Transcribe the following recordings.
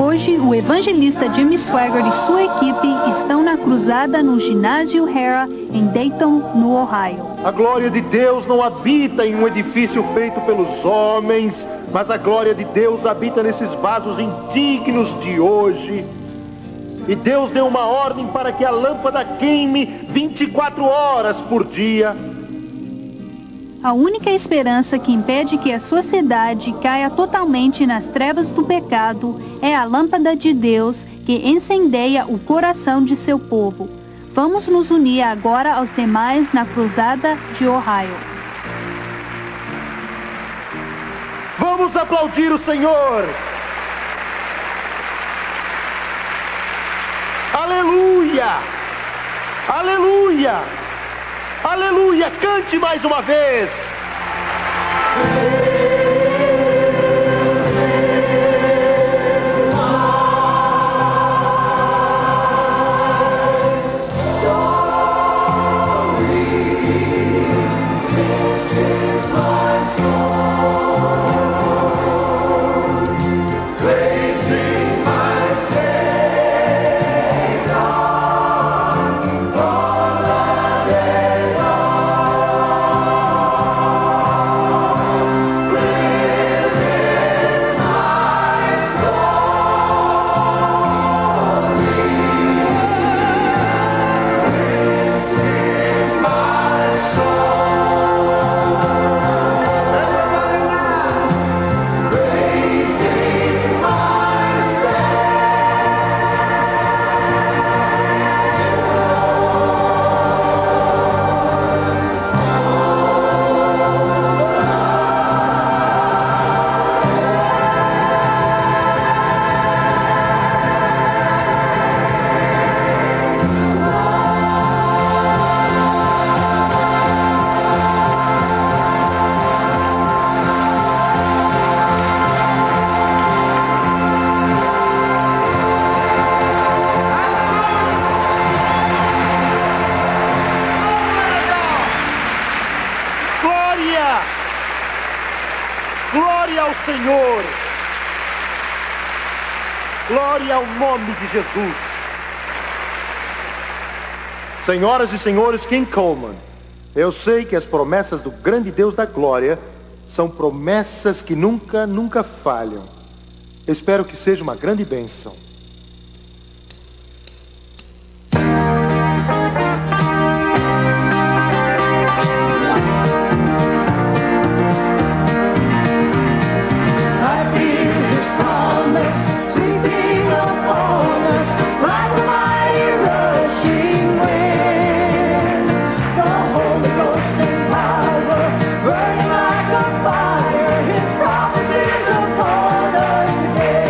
Hoje, o evangelista Jimmy Swaggart e sua equipe estão na cruzada no ginásio Hera, em Dayton, no Ohio. A glória de Deus não habita em um edifício feito pelos homens, mas a glória de Deus habita nesses vasos indignos de hoje. E Deus deu uma ordem para que a lâmpada queime 24 horas por dia. A única esperança que impede que a sociedade caia totalmente nas trevas do pecado é a lâmpada de Deus que incendeia o coração de seu povo. Vamos nos unir agora aos demais na cruzada de Ohio. Vamos aplaudir o Senhor! Aleluia! Aleluia! Aleluia! Cante mais uma vez! Glória ao Senhor! Glória ao nome de Jesus! Senhoras e senhores, King Coleman, eu sei que as promessas do grande Deus da glória são promessas que nunca falham. Eu espero que seja uma grande bênção. His promises upon us again.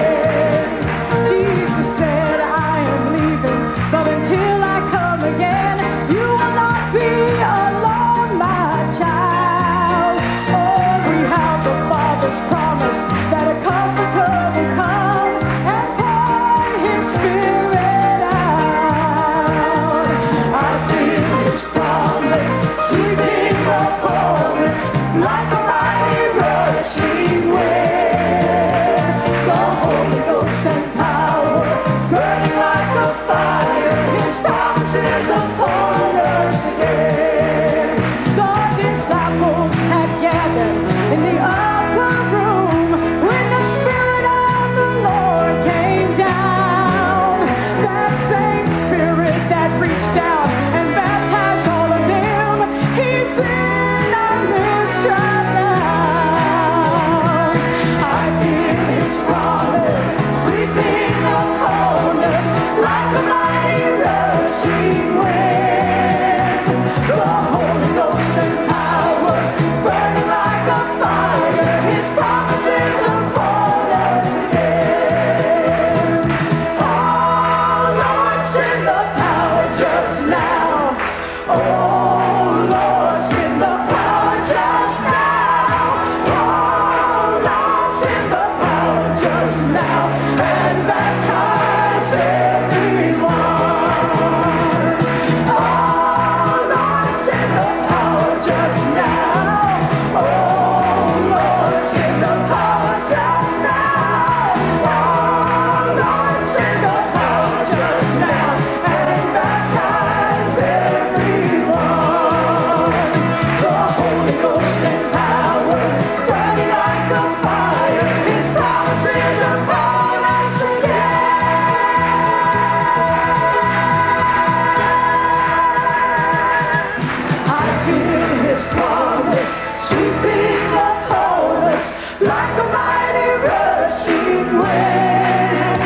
sweeping upon us like a mighty rushing wind.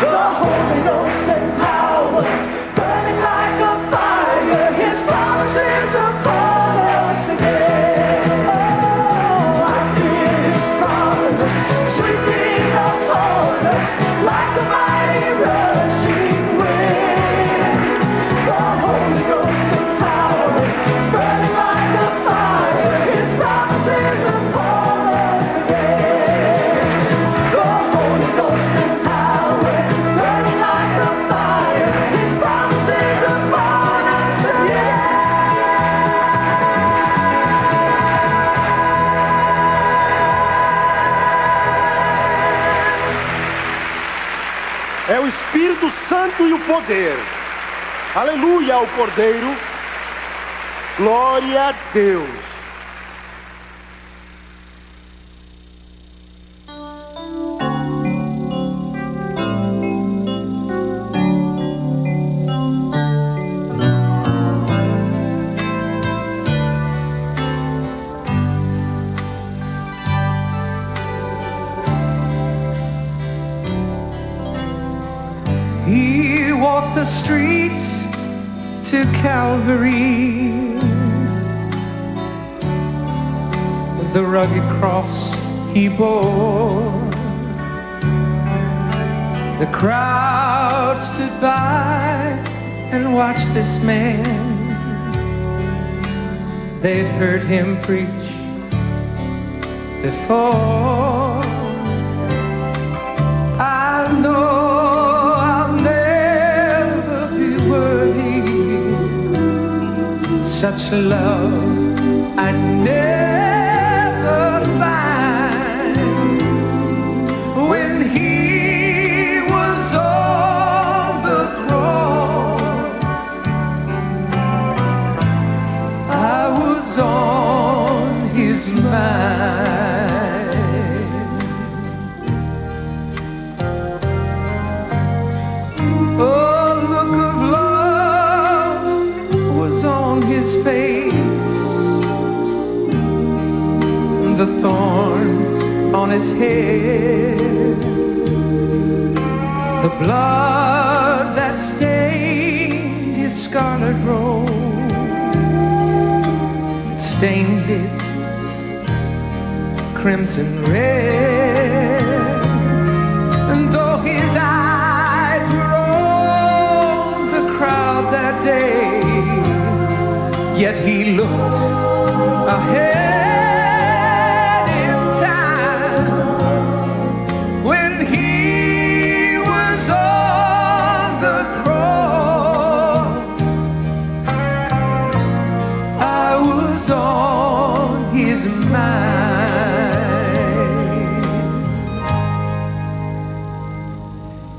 The Holy Ghost and power, burning like a fire, His promises upon us again. Oh, I hear His promise sweeping upon us like a mighty rushing wind. The Holy Ghost and power, burning like a fire, His promises upon us again. The Holy Ghost and power, burning like a fire, His promises upon us again. É o Espírito Santo e o poder. Aleluia ao Cordeiro. Glória a Deus. He walked the streets to Calvary, the rugged cross He bore. The crowd stood by and watched this man. They'd heard Him preach before. I know such love I never find. When He was on the cross, I was on His mind. Oh, look of love was on His face, the thorns on His head, the blood that stained His scarlet robe, it stained it crimson red. And though His eyes were on the crowd that day, yet He looked ahead in time. When He was on the cross, I was on His mind.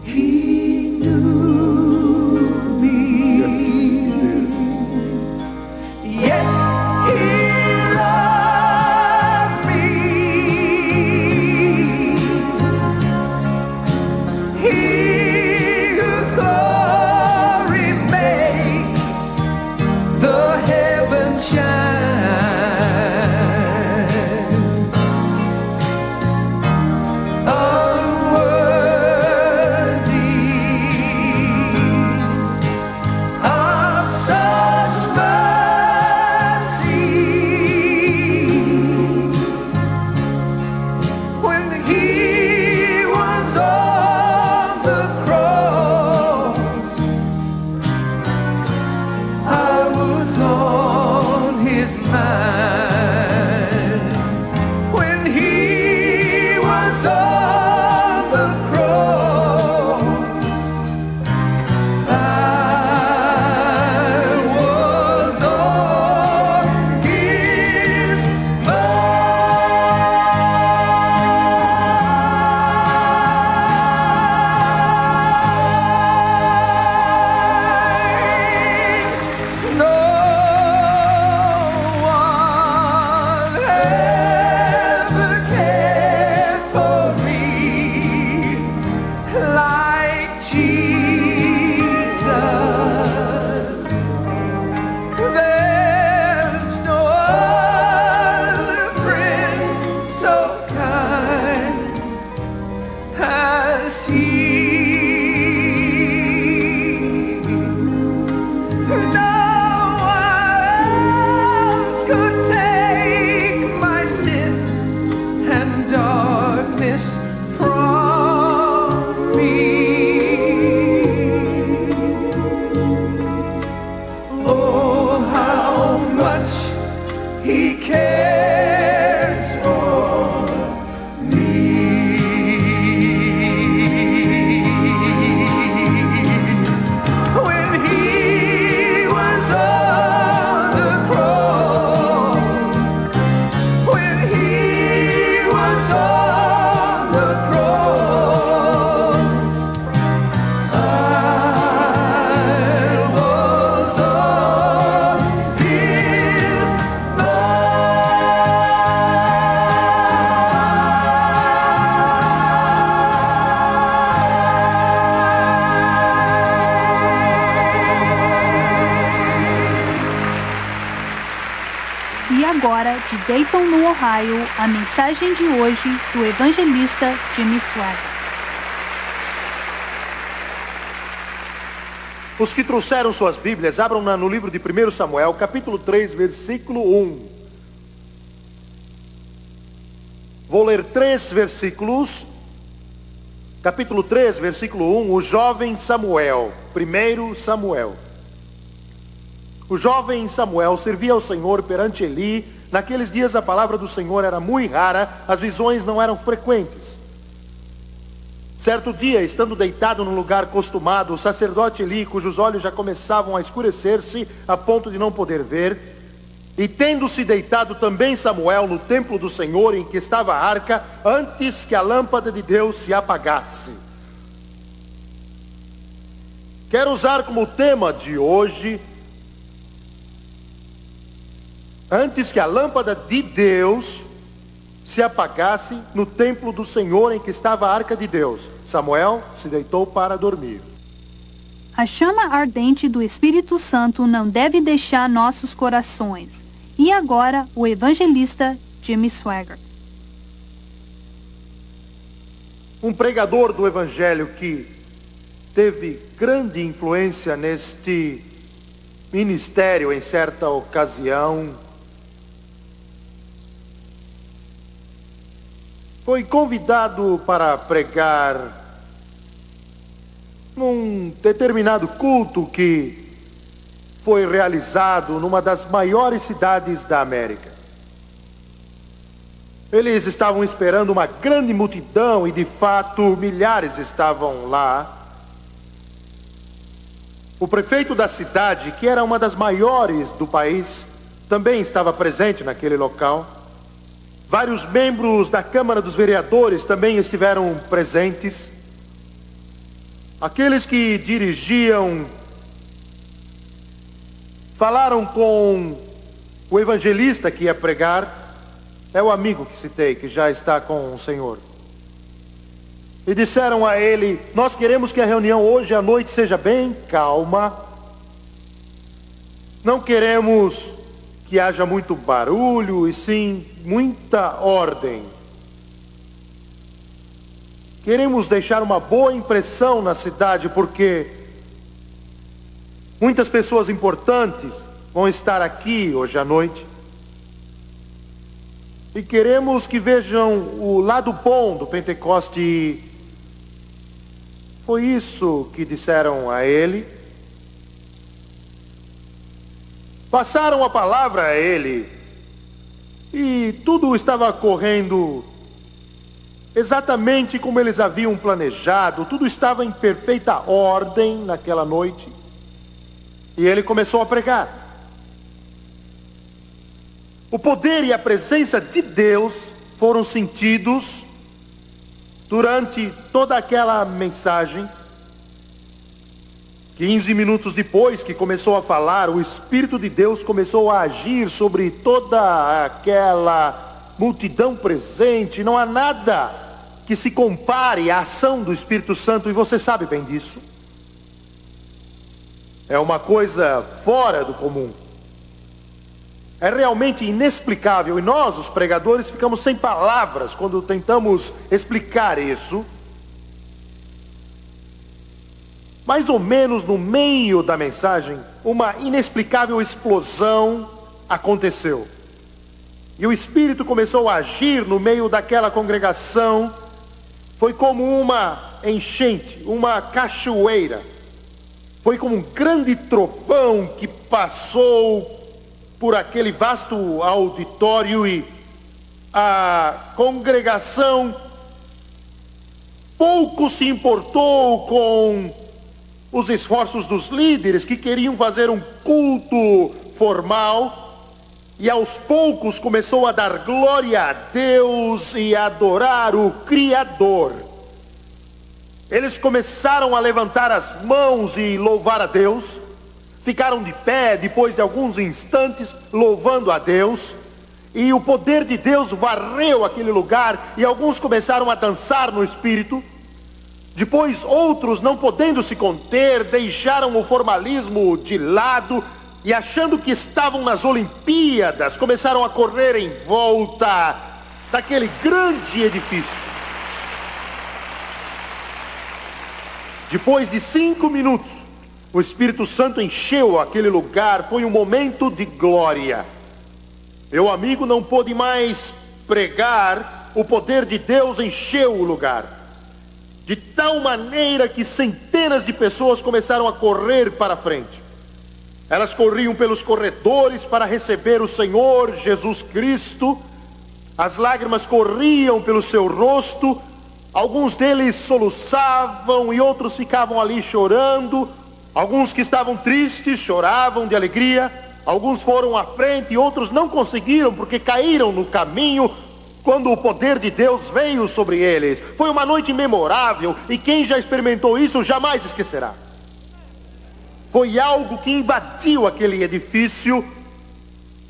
He knew me, yet He loved me. He whose glory makes the heavens shine, unworthy of such mercy. When He was on the cross, I was on His He cares for me. When he was on the cross, when he was on the cross, I was on his E agora, de Dayton, no Ohio, a mensagem de hoje do evangelista Jimmy Swaggart. Os que trouxeram suas Bíblias, abram no livro de 1 Samuel, capítulo 3, versículo 1. Vou ler 3 versículos. Capítulo 3, versículo 1, o jovem Samuel. 1 Samuel. O jovem Samuel servia ao Senhor perante Eli. Naqueles dias a palavra do Senhor era muito rara, as visões não eram frequentes. Certo dia, estando deitado no lugar costumado, o sacerdote Eli, cujos olhos já começavam a escurecer-se a ponto de não poder ver, e tendo-se deitado também Samuel no templo do Senhor em que estava a arca, antes que a lâmpada de Deus se apagasse. Quero usar como tema de hoje, antes que a lâmpada de Deus se apagasse no templo do Senhor em que estava a arca de Deus. Samuel se deitou para dormir. A chama ardente do Espírito Santo não deve deixar nossos corações. E agora, o evangelista Jimmy Swaggart. Um pregador do Evangelho que teve grande influência neste ministério em certa ocasião, foi convidado para pregar num determinado culto que foi realizado numa das maiores cidades da América. Eles estavam esperando uma grande multidão e, de fato, milhares estavam lá. O prefeito da cidade, que era uma das maiores do país, também estava presente naquele local. Vários membros da Câmara dos Vereadores também estiveram presentes. Aqueles que dirigiam falaram com o evangelista que ia pregar. É o amigo que citei, que já está com o Senhor. E disseram a ele: nós queremos que a reunião hoje à noite seja bem calma. Não queremos que haja muito barulho, e sim muita ordem. Queremos deixar uma boa impressão na cidade, porque muitas pessoas importantes vão estar aqui hoje à noite. E queremos que vejam o lado bom do Pentecoste. Foi isso que disseram a ele. Passaram a palavra a ele. E tudo estava correndo exatamente como eles haviam planejado. Tudo estava em perfeita ordem naquela noite. E ele começou a pregar. O poder e a presença de Deus foram sentidos durante toda aquela mensagem. 15 minutos depois que começou a falar, o Espírito de Deus começou a agir sobre toda aquela multidão presente. Não há nada que se compare à ação do Espírito Santo, e você sabe bem disso. É uma coisa fora do comum. É realmente inexplicável, e nós, os pregadores, ficamos sem palavras quando tentamos explicar isso. Mais ou menos no meio da mensagem, uma inexplicável explosão aconteceu. E o Espírito começou a agir no meio daquela congregação. Foi como uma enchente, uma cachoeira. Foi como um grande trovão que passou por aquele vasto auditório e a congregação pouco se importou com os esforços dos líderes que queriam fazer um culto formal, e aos poucos começou a dar glória a Deus e a adorar o Criador. Eles começaram a levantar as mãos e louvar a Deus, ficaram de pé depois de alguns instantes louvando a Deus, e o poder de Deus varreu aquele lugar, e alguns começaram a dançar no Espírito. Depois outros, não podendo se conter, deixaram o formalismo de lado e, achando que estavam nas Olimpíadas, começaram a correr em volta daquele grande edifício. Depois de 5 minutos, o Espírito Santo encheu aquele lugar. Foi um momento de glória. Meu amigo não pôde mais pregar, o poder de Deus encheu o lugar. De tal maneira que centenas de pessoas começaram a correr para frente. Elas corriam pelos corredores para receber o Senhor Jesus Cristo. As lágrimas corriam pelo seu rosto. Alguns deles soluçavam e outros ficavam ali chorando. Alguns que estavam tristes choravam de alegria. Alguns foram à frente e outros não conseguiram porque caíram no caminho quando o poder de Deus veio sobre eles. Foi uma noite memorável e quem já experimentou isso jamais esquecerá. Foi algo que invadiu aquele edifício.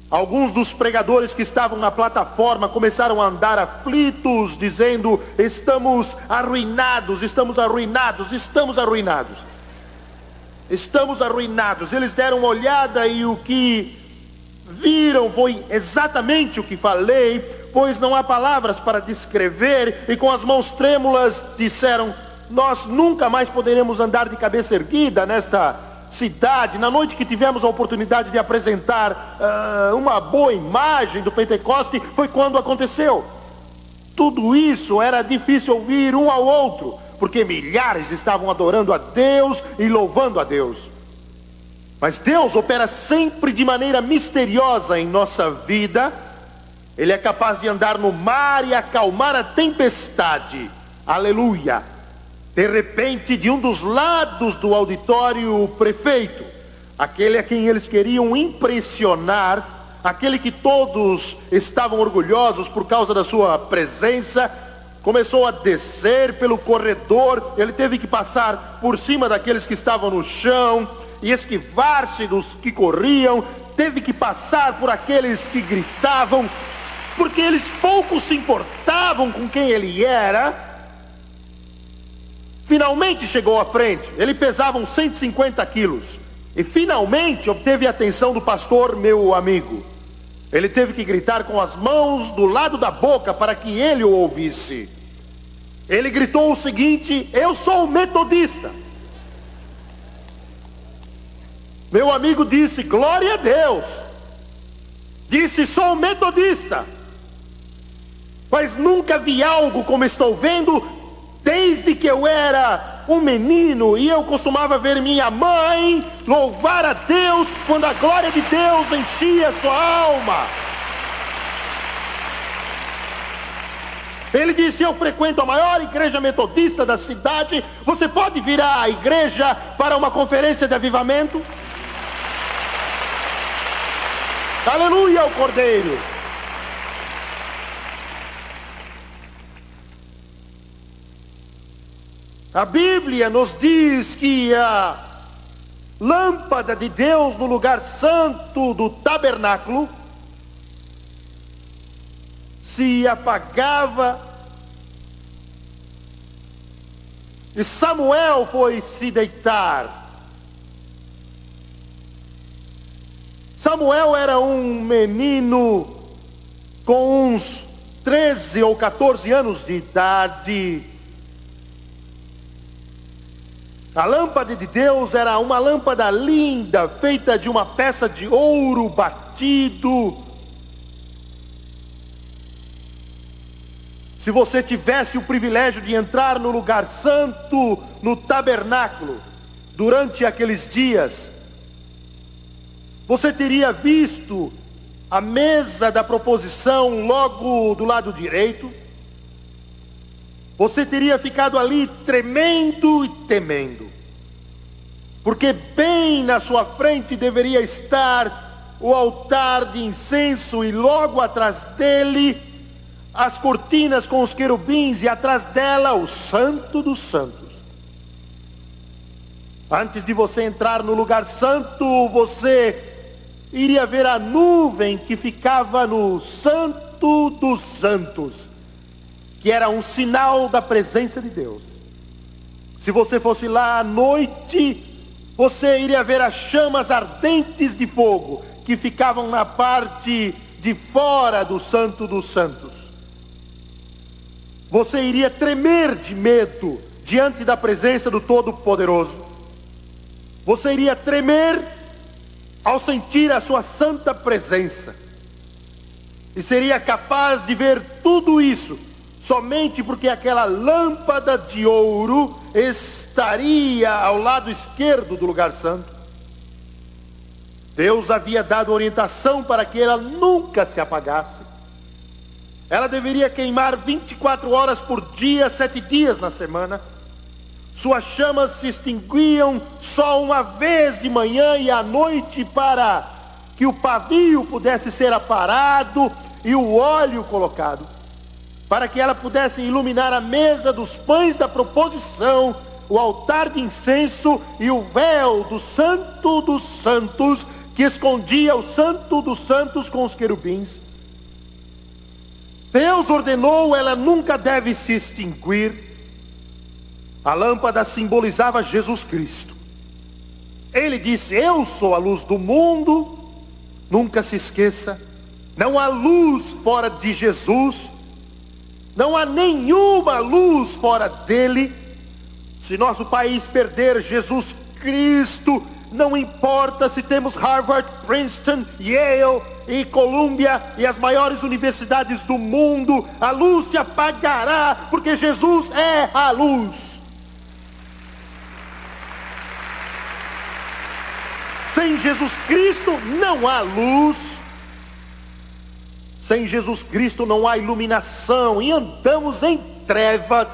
Alguns dos pregadores que estavam na plataforma começaram a andar aflitos, dizendo: estamos arruinados, estamos arruinados, estamos arruinados. Estamos arruinados. Eles deram uma olhada e o que viram foi exatamente o que falei, pois não há palavras para descrever, e com as mãos trêmulas disseram: nós nunca mais poderemos andar de cabeça erguida nesta cidade. Na noite que tivemos a oportunidade de apresentar uma boa imagem do Pentecoste, foi quando aconteceu. Tudo isso era difícil ouvir um ao outro, porque milhares estavam adorando a Deus e louvando a Deus. Mas Deus opera sempre de maneira misteriosa em nossa vida. Ele é capaz de andar no mar e acalmar a tempestade. Aleluia! De repente, de um dos lados do auditório, o prefeito, aquele a quem eles queriam impressionar, aquele que todos estavam orgulhosos por causa da sua presença, começou a descer pelo corredor. Ele teve que passar por cima daqueles que estavam no chão e esquivar-se dos que corriam. Teve que passar por aqueles que gritavam, porque eles pouco se importavam com quem ele era. Finalmente chegou à frente. Ele pesava uns 150 quilos e finalmente obteve a atenção do pastor, meu amigo. Ele teve que gritar com as mãos do lado da boca para que ele o ouvisse. Ele gritou o seguinte: eu sou metodista. Meu amigo disse: glória a Deus. Disse: sou metodista. Mas nunca vi algo como estou vendo desde que eu era um menino, e eu costumava ver minha mãe louvar a Deus quando a glória de Deus enchia sua alma. Ele disse: eu frequento a maior igreja metodista da cidade. Você pode vir à igreja para uma conferência de avivamento? Aleluia ao Cordeiro. A Bíblia nos diz que a lâmpada de Deus no lugar santo do tabernáculo se apagava, e Samuel foi se deitar. Samuel era um menino com uns 13 ou 14 anos de idade. A lâmpada de Deus era uma lâmpada linda, feita de uma peça de ouro batido. Se você tivesse o privilégio de entrar no lugar santo, no tabernáculo, durante aqueles dias, você teria visto a mesa da proposição logo do lado direito, você teria ficado ali tremendo e temendo, porque bem na sua frente deveria estar o altar de incenso e logo atrás dele as cortinas com os querubins e atrás dela o Santo dos Santos. Antes de você entrar no lugar santo, você iria ver a nuvem que ficava no Santo dos Santos, que era um sinal da presença de Deus. Se você fosse lá à noite, você iria ver as chamas ardentes de fogo que ficavam na parte de fora do Santo dos Santos. Você iria tremer de medo diante da presença do Todo-Poderoso. Você iria tremer ao sentir a sua santa presença. E seria capaz de ver tudo isso somente porque aquela lâmpada de ouro estaria ao lado esquerdo do lugar santo. Deus havia dado orientação para que ela nunca se apagasse. Ela deveria queimar 24 horas por dia, 7 dias na semana. Suas chamas se extinguiam só uma vez de manhã e à noite, para que o pavio pudesse ser aparado e o óleo colocado, para que ela pudesse iluminar a mesa dos pães da proposição, o altar de incenso e o véu do Santo dos Santos, que escondia o Santo dos Santos com os querubins. Deus ordenou, ela nunca deve se extinguir. A lâmpada simbolizava Jesus Cristo. Ele disse: eu sou a luz do mundo. Nunca se esqueça, não há luz fora de Jesus. Não há nenhuma luz fora dele. Se nosso país perder Jesus Cristo, não importa se temos Harvard, Princeton, Yale e Columbia e as maiores universidades do mundo, a luz se apagará, porque Jesus é a luz. Sem Jesus Cristo não há luz. Sem Jesus Cristo não há iluminação e andamos em trevas.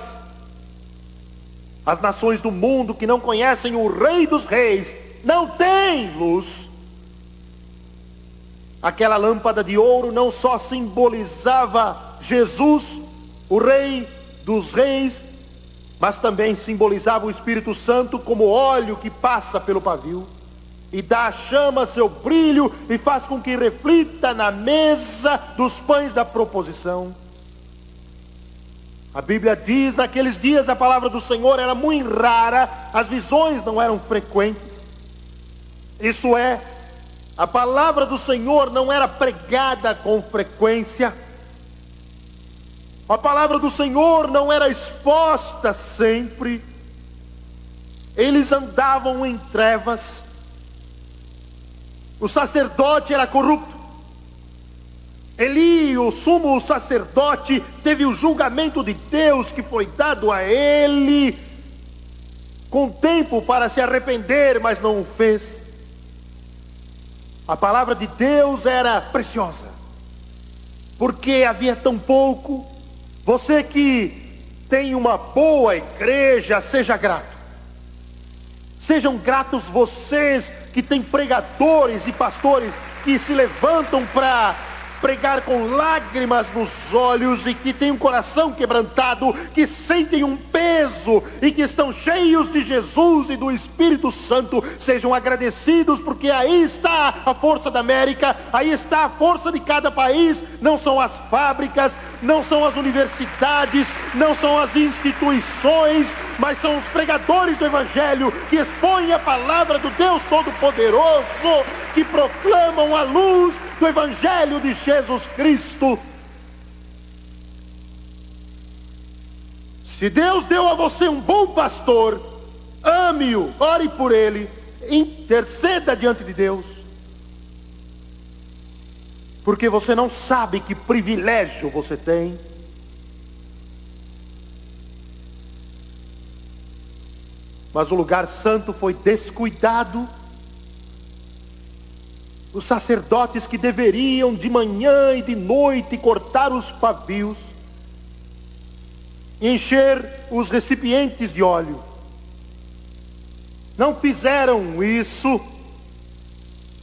As nações do mundo que não conhecem o Rei dos Reis não têm luz. Aquela lâmpada de ouro não só simbolizava Jesus, o Rei dos Reis, mas também simbolizava o Espírito Santo como óleo que passa pelo pavio e dá à chama seu brilho e faz com que reflita na mesa dos pães da proposição. A Bíblia diz, naqueles dias a palavra do Senhor era muito rara, as visões não eram frequentes. Isso é, a palavra do Senhor não era pregada com frequência. A palavra do Senhor não era exposta sempre. Eles andavam em trevas. O sacerdote era corrupto. Eli, o sumo sacerdote, teve o julgamento de Deus que foi dado a ele, com tempo para se arrepender, mas não o fez. A palavra de Deus era preciosa, porque havia tão pouco. Você que tem uma boa igreja, seja grato. Sejam gratos vocês que têm pregadores e pastores que se levantam para pregar com lágrimas nos olhos e que têm um coração quebrantado, que sentem um peso e que estão cheios de Jesus e do Espírito Santo. Sejam agradecidos, porque aí está a força da América, aí está a força de cada país. Não são as fábricas, não são as universidades, não são as instituições, mas são os pregadores do Evangelho que expõem a palavra do Deus Todo-Poderoso, que proclamam a luz do Evangelho de Jesus Cristo. Se Deus deu a você um bom pastor, ame-o, ore por ele, interceda diante de Deus, porque você não sabe que privilégio você tem. Mas o lugar santo foi descuidado. Os sacerdotes que deveriam de manhã e de noite cortar os pavios e encher os recipientes de óleo, não fizeram isso,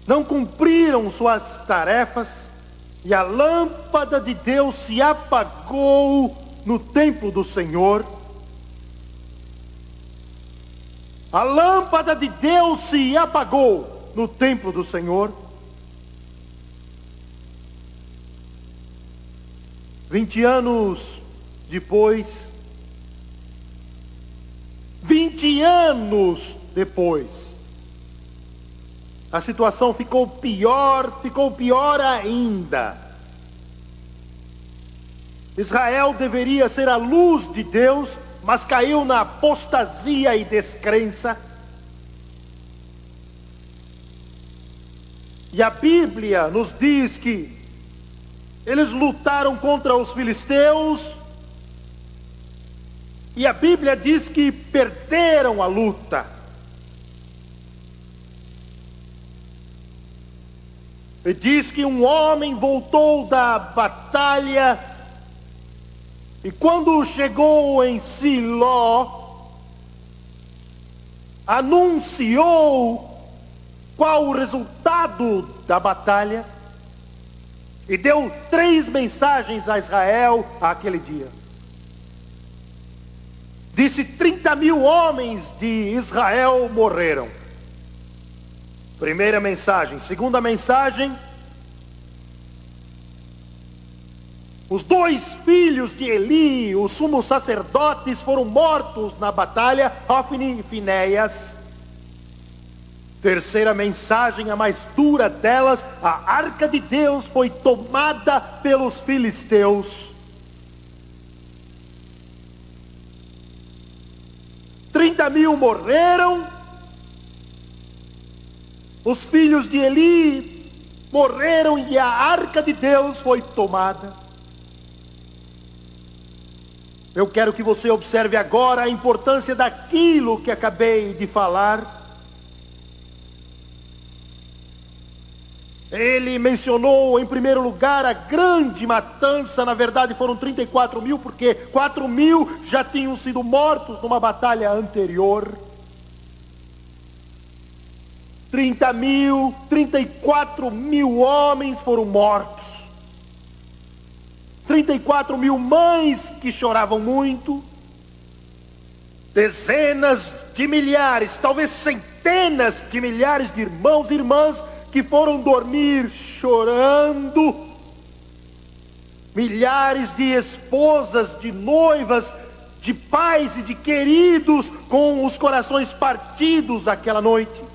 não cumpriram suas tarefas, e a lâmpada de Deus se apagou no templo do Senhor. A lâmpada de Deus se apagou no templo do Senhor. 20 anos depois, 20 anos depois, a situação ficou pior ainda. Israel deveria ser a luz de Deus, mas caiu na apostasia e descrença. E a Bíblia nos diz que eles lutaram contra os filisteus, e a Bíblia diz que perderam a luta. E diz que um homem voltou da batalha, e quando chegou em Siló, anunciou qual o resultado da batalha, e deu 3 mensagens a Israel aquele dia. Disse: 30.000 homens de Israel morreram. Primeira mensagem. Segunda mensagem: os 2 filhos de Eli, os sumos sacerdotes, foram mortos na batalha, Hofni e Finéias. Terceira mensagem, a mais dura delas: a arca de Deus foi tomada pelos filisteus. 30.000 morreram. Os filhos de Eli morreram e a arca de Deus foi tomada. Eu quero que você observe agora a importância daquilo que acabei de falar. Ele mencionou em primeiro lugar a grande matança. Na verdade foram 34.000, porque 4.000 já tinham sido mortos numa batalha anterior. 34.000 homens foram mortos. 34.000 mães que choravam muito. Dezenas de milhares, talvez centenas de milhares de irmãos e irmãs que foram dormir chorando. Milhares de esposas, de noivas, de pais e de queridos com os corações partidos aquela noite.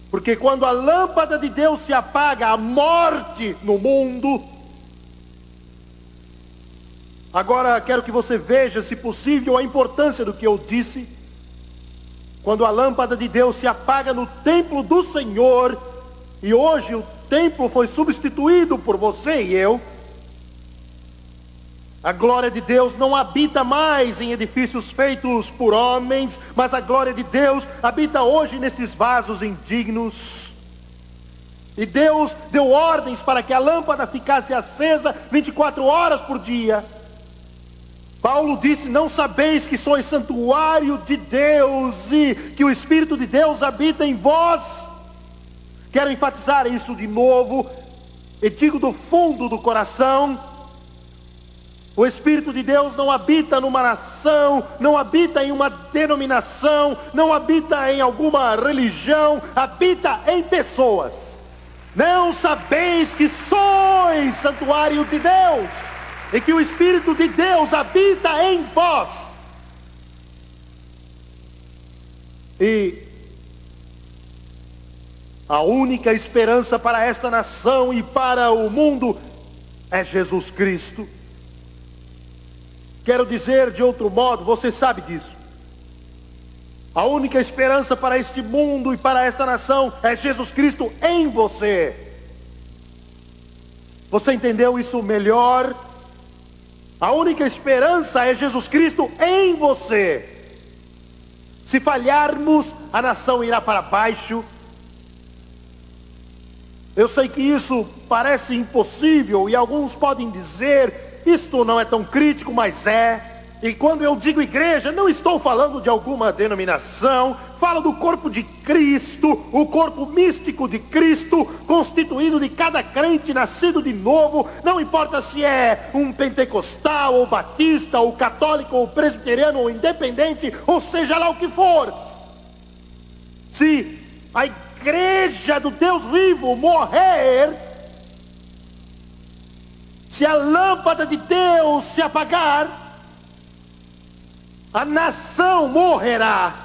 Porque quando a lâmpada de Deus se apaga, há morte no mundo. Agora quero que você veja, se possível, a importância do que eu disse. Quando a lâmpada de Deus se apaga no templo do Senhor, e hoje o templo foi substituído por você e eu, a glória de Deus não habita mais em edifícios feitos por homens, mas a glória de Deus habita hoje nestes vasos indignos. E Deus deu ordens para que a lâmpada ficasse acesa 24 horas por dia. Paulo disse: não sabeis que sois santuário de Deus e que o Espírito de Deus habita em vós? Quero enfatizar isso de novo, e digo do fundo do coração: o Espírito de Deus não habita numa nação, não habita em uma denominação, não habita em alguma religião, habita em pessoas. Não sabeis que sois santuário de Deus e que o Espírito de Deus habita em vós? E a única esperança para esta nação e para o mundo é Jesus Cristo. Quero dizer de outro modo, você sabe disso. A única esperança para este mundo e para esta nação é Jesus Cristo em você. Você entendeu isso melhor? A única esperança é Jesus Cristo em você. Se falharmos, a nação irá para baixo, Eu sei que isso parece impossível e alguns podem dizer, isto não é tão crítico, mas é. E quando eu digo igreja, não estou falando de alguma denominação, falo do corpo de Cristo, o corpo místico de Cristo, constituído de cada crente nascido de novo, não importa se é um pentecostal, ou batista, ou católico, ou presbiteriano, ou independente, ou seja lá o que for. Se a igreja do Deus vivo morrer, se a lâmpada de Deus se apagar, a nação morrerá.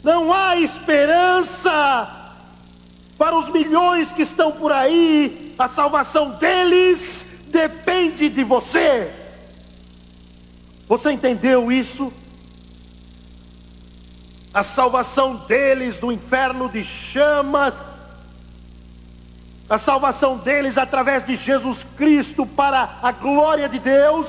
Não há esperança para os milhões que estão por aí. A salvação deles depende de você. Você entendeu isso? A salvação deles do inferno de chamas, a salvação deles através de Jesus Cristo para a glória de Deus,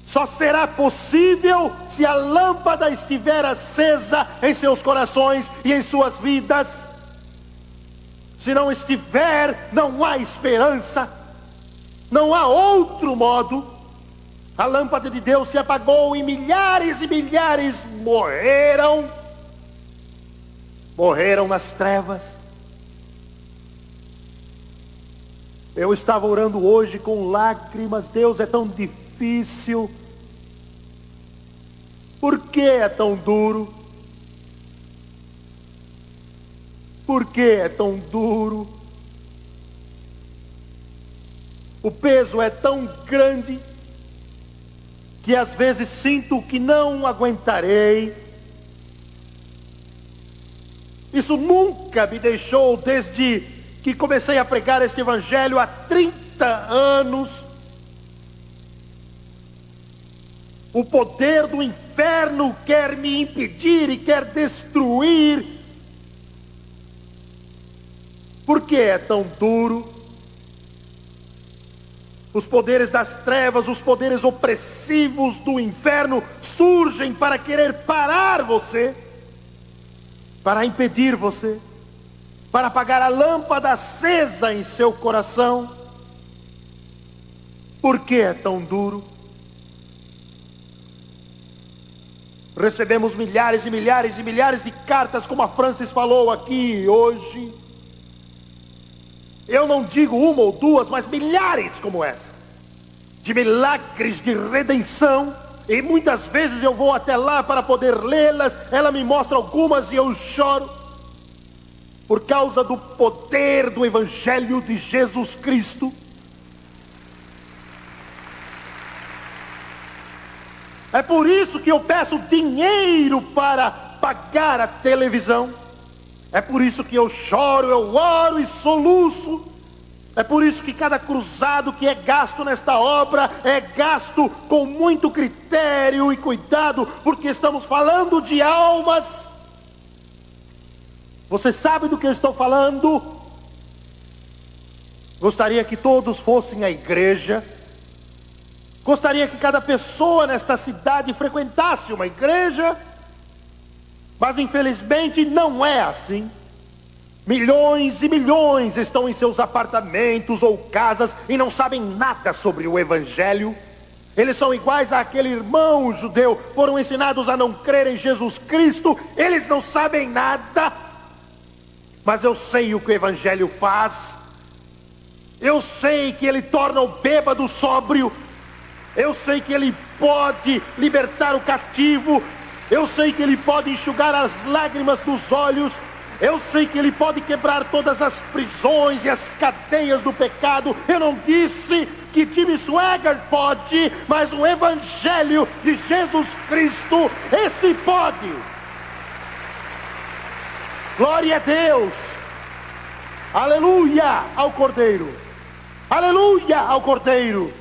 só será possível se a lâmpada estiver acesa em seus corações e em suas vidas. Se não estiver, não há esperança, não há outro modo. A lâmpada de Deus se apagou e milhares morreram nas trevas. Eu estava orando hoje com lágrimas. Deus, é tão difícil. Por que é tão duro? Por que é tão duro? O peso é tão grande que às vezes sinto que não aguentarei. Isso nunca me deixou desde que comecei a pregar este evangelho há 30 anos. O poder do inferno quer me impedir e quer destruir. Por que é tão duro? Os poderes das trevas, os poderes opressivos do inferno surgem para querer parar você, para impedir você, para apagar a lâmpada acesa em seu coração. Por que é tão duro? Recebemos milhares de cartas, como a Francis falou aqui hoje. Eu não digo uma ou duas, mas milhares como essa, de milagres de redenção. E muitas vezes eu vou até lá para poder lê-las. Ela me mostra algumas e eu choro, por causa do poder do Evangelho de Jesus Cristo. É por isso que eu peço dinheiro para pagar a televisão. É por isso que eu choro, eu oro e soluço. É por isso que cada cruzado que é gasto nesta obra é gasto com muito critério e cuidado, porque estamos falando de almas. Você sabe do que eu estou falando? Gostaria que todos fossem à igreja. Gostaria que cada pessoa nesta cidade frequentasse uma igreja. Mas infelizmente não é assim. Milhões e milhões estão em seus apartamentos ou casas e não sabem nada sobre o Evangelho. Eles são iguais àquele irmão judeu, foram ensinados a não crer em Jesus Cristo. Eles não sabem nada. Mas eu sei o que o Evangelho faz. Eu sei que ele torna o bêbado sóbrio. Eu sei que ele pode libertar o cativo. Eu sei que ele pode enxugar as lágrimas dos olhos. Eu sei que ele pode quebrar todas as prisões e as cadeias do pecado. Eu não disse que Jimmy Swaggart pode, mas o Evangelho de Jesus Cristo, esse pode. Glória a Deus. Aleluia ao Cordeiro. Aleluia ao Cordeiro.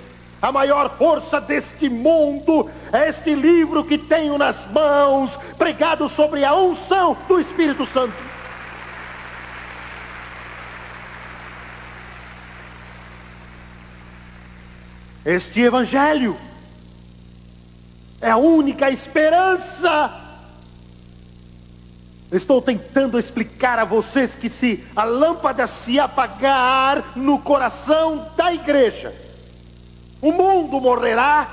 A maior força deste mundo é este livro que tenho nas mãos, pregado sobre a unção do Espírito Santo. Este Evangelho é a única esperança Estou tentando explicar a vocês que se a lâmpada se apagar no coração da igreja, o mundo morrerá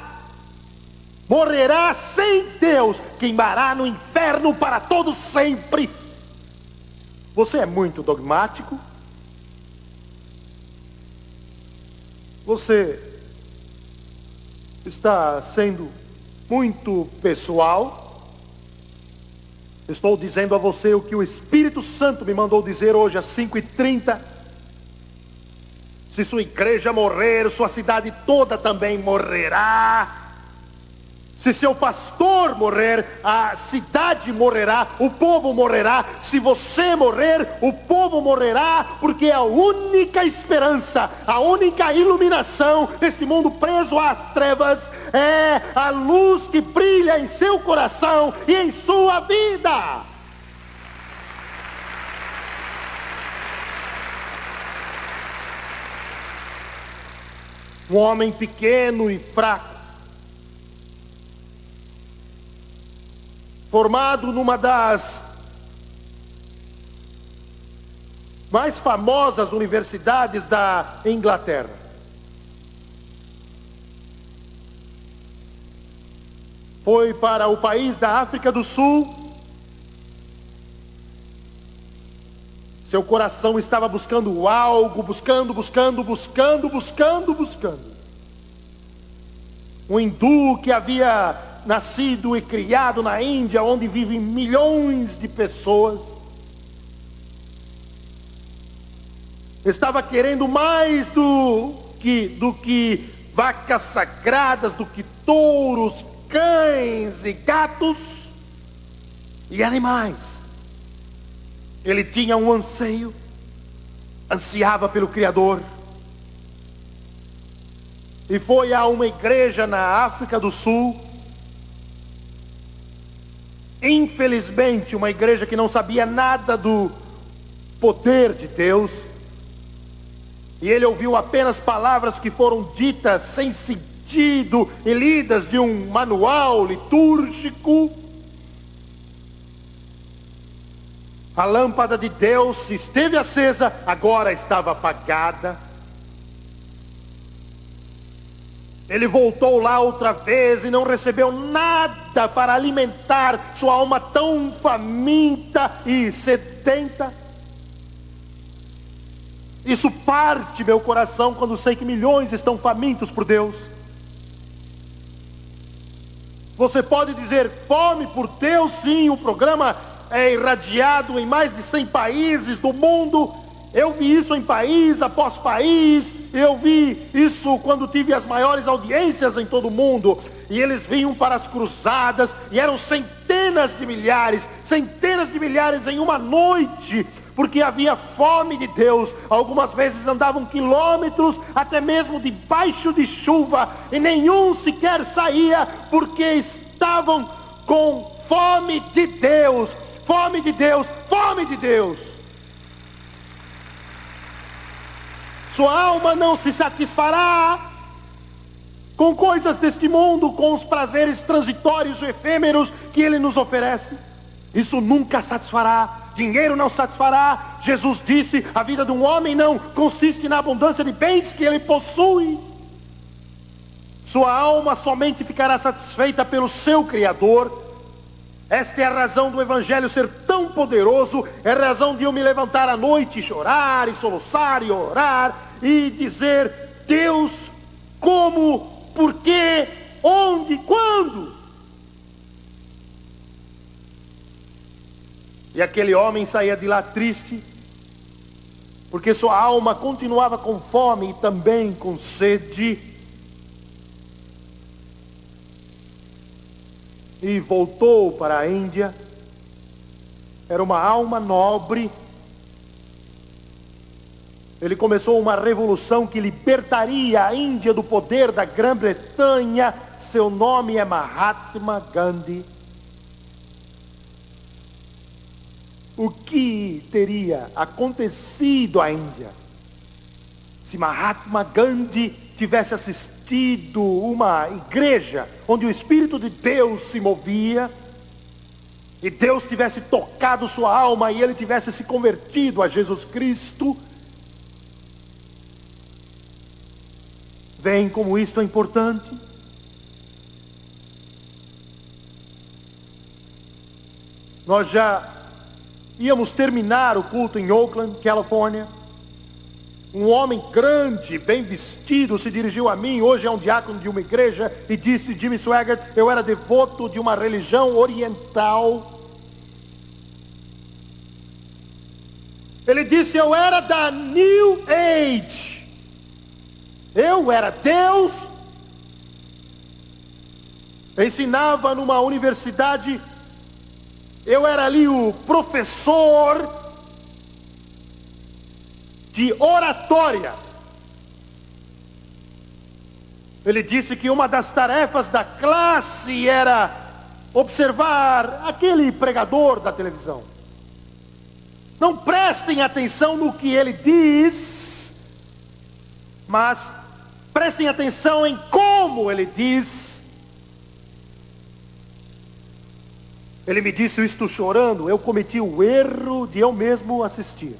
sem Deus, queimará no inferno para todo sempre. Você é muito dogmático. Você está sendo muito pessoal. Estou dizendo a você o que o Espírito Santo me mandou dizer hoje às 5h30. Se sua igreja morrer, sua cidade toda também morrerá. Se seu pastor morrer, a cidade morrerá, o povo morrerá. Se você morrer, o povo morrerá, porque a única esperança, a única iluminação neste mundo preso às trevas é a luz que brilha em seu coração e em sua vida. Um homem pequeno e fraco, formado numa das mais famosas universidades da Inglaterra. Foi para o país da África do Sul. Seu coração estava buscando algo, buscando. Um hindu que havia nascido e criado na Índia, onde vivem milhões de pessoas, estava querendo mais do que vacas sagradas, do que touros, cães e gatos e animais. Ele tinha um anseio, ansiava pelo Criador, e foi a uma igreja na África do Sul. Infelizmente, uma igreja que não sabia nada do poder de Deus. E ele ouviu apenas palavras que foram ditas sem sentido e lidas de um manual litúrgico. A lâmpada de Deus esteve acesa, agora estava apagada. Ele voltou lá outra vez e não recebeu nada para alimentar sua alma tão faminta e sedenta. Isso parte meu coração quando sei que milhões estão famintos por Deus. Você pode dizer fome por Deus? Sim, o programa é irradiado em mais de 100 países do mundo. Eu vi isso em país após país. Eu vi isso quando tive as maiores audiências em todo o mundo. E eles vinham para as cruzadas, e eram centenas de milhares em uma noite, porque havia fome de Deus. Algumas vezes andavam quilômetros, até mesmo debaixo de chuva, e nenhum sequer saía, porque estavam com fome de Deus, fome de Deus, fome de Deus. Sua alma não se satisfará com coisas deste mundo, com os prazeres transitórios e efêmeros que ele nos oferece. Isso nunca satisfará. Dinheiro não satisfará. Jesus disse, a vida de um homem não consiste na abundância de bens que ele possui. Sua alma somente ficará satisfeita pelo seu Criador. Esta é a razão do Evangelho ser tão poderoso. É a razão de eu me levantar à noite e chorar, e soluçar, e orar, e dizer, Deus, como, por quê, onde, quando? E aquele homem saía de lá triste, porque sua alma continuava com fome e também com sede. E voltou para a Índia. Era uma alma nobre. Ele começou uma revolução que libertaria a Índia do poder da Grã-Bretanha. Seu nome é Mahatma Gandhi. O que teria acontecido à Índia se Mahatma Gandhi tivesse assistido uma igreja onde o Espírito de Deus se movia? e Deus tivesse tocado sua alma e ele tivesse se convertido a Jesus Cristo. Veem como isto é importante? Nós já íamos terminar o culto em Oakland, Califórnia. Um homem grande, bem vestido, se dirigiu a mim. Hoje é um diácono de uma igreja e disse: Jimmy Swaggart, eu era devoto de uma religião oriental. Ele disse: eu era da New Age. Eu era Deus. Eu ensinava numa universidade. Eu era ali o professor de oratória. Ele disse que uma das tarefas da classe era observar aquele pregador da televisão. Não prestem atenção no que ele diz, mas prestem atenção em como ele diz. Ele me disse isto chorando. Eu cometi o erro de eu mesmo assistir.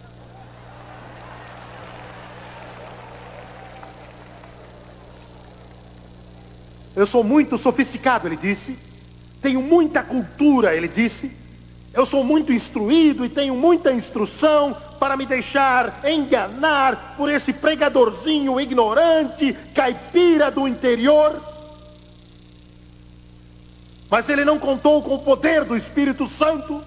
Eu sou muito sofisticado, ele disse. Tenho muita cultura, ele disse. Eu sou muito instruído e tenho muita instrução para me deixar enganar por esse pregadorzinho ignorante, caipira do interior. Mas ele não contou com o poder do Espírito Santo.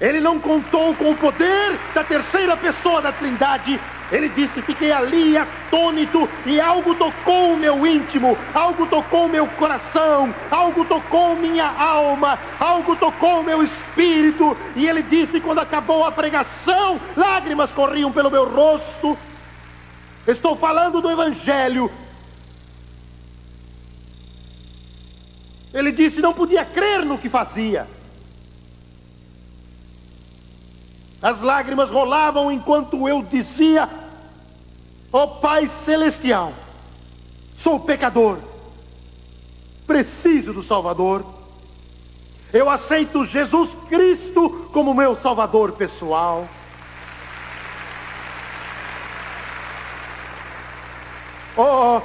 Ele não contou com o poder da terceira pessoa da Trindade. Ele disse: fiquei ali atônito e algo tocou o meu íntimo, algo tocou o meu coração, algo tocou minha alma, algo tocou o meu espírito. E ele disse: quando acabou a pregação, lágrimas corriam pelo meu rosto. Estou falando do Evangelho. Ele disse: não podia crer no que fazia. As lágrimas rolavam enquanto eu dizia: ó Pai Celestial, sou pecador, preciso do Salvador. Eu aceito Jesus Cristo como meu Salvador pessoal. Oh,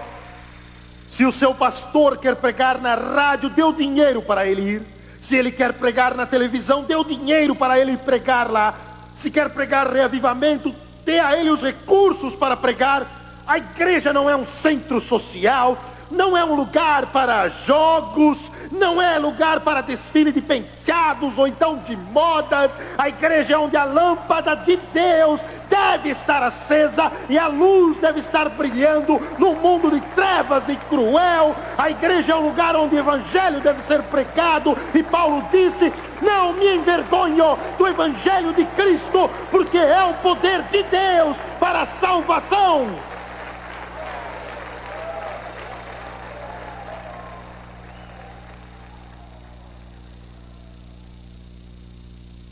se o seu pastor quer pregar na rádio, dê o dinheiro para ele ir. Se ele quer pregar na televisão, dê o dinheiro para ele pregar lá. Se quer pregar reavivamento, dê a ele os recursos para pregar. A igreja não é um centro social, não é um lugar para jogos, não é lugar para desfile de penteados ou então de modas. A igreja é onde a lâmpada de Deus deve estar acesa e a luz deve estar brilhando num mundo de trevas e cruel. A igreja é um lugar onde o evangelho deve ser pregado, e Paulo disse: não me envergonho do evangelho de Cristo, porque é o poder de Deus para a salvação.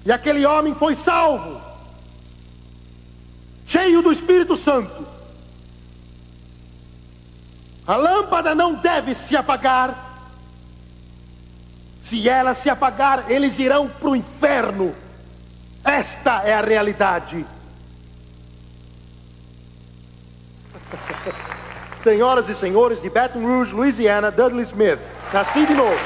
E aquele homem foi salvo, cheio do Espírito Santo. A lâmpada não deve se apagar. Se ela se apagar, eles irão para o inferno. Esta é a realidade. Senhoras e senhores, de Baton Rouge, Louisiana, Dudley Smith. Nasci de novo.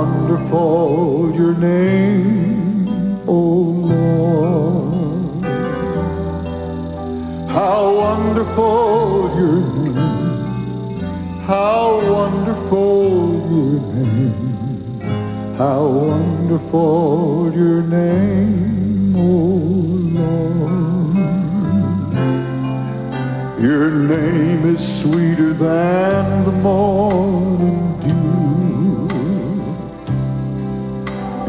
wonderful your name, O Lord. How wonderful your name, how wonderful your name, how wonderful your name, O Lord. Your name is sweeter than the morning dew.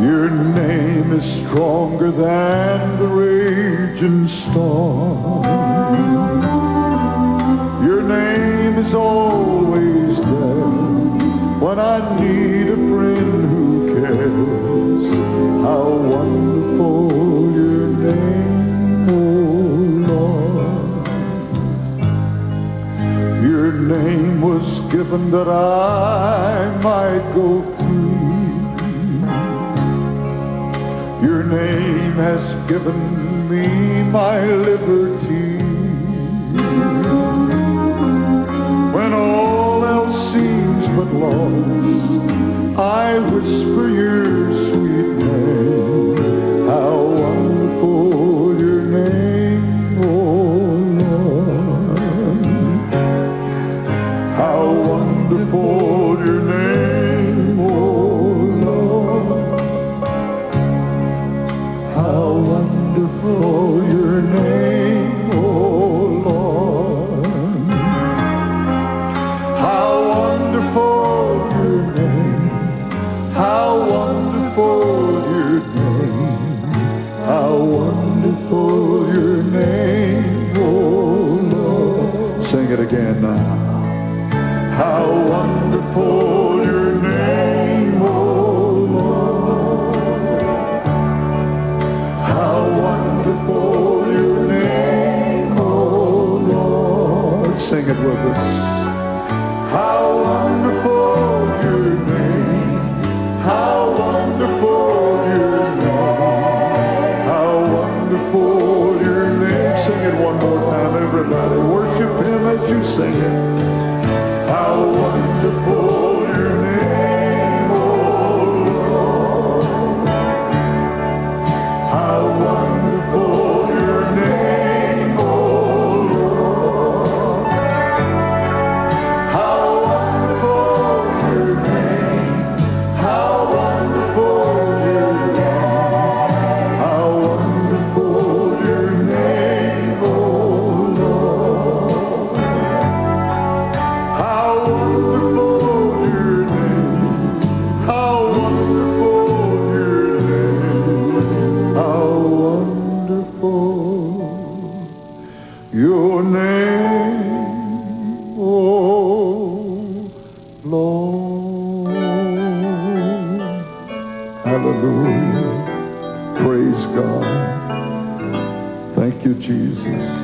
Your name is stronger than the raging storm. Your name is always there when I need a friend who cares. How wonderful your name, O Lord. Your name was given that I might go free. Your name has given me my liberty. When all else seems but lost, I whisper your sweet name. How wonderful your name, O Lord. How wonderful your name, O Lord. How wonderful your name, O Lord. How wonderful your name, how wonderful your name, how wonderful your name, O Lord. Sing it again now. How wonderful your name, O Lord. How wonderful your name, O Lord. Sing it with us. How wonderful your name, how wonderful your name, how wonderful your name. Sing it one more time, everybody. Worship him as you sing it. How wonderful your name, O Lord. How wonderful your name, O Lord. How wonderful your name, how wonderful your name, how wonderful your name, O Lord. How wonderful your name, how wonderful your name, how wonderful your name, O Lord. Hallelujah. Praise God. Thank you, Jesus.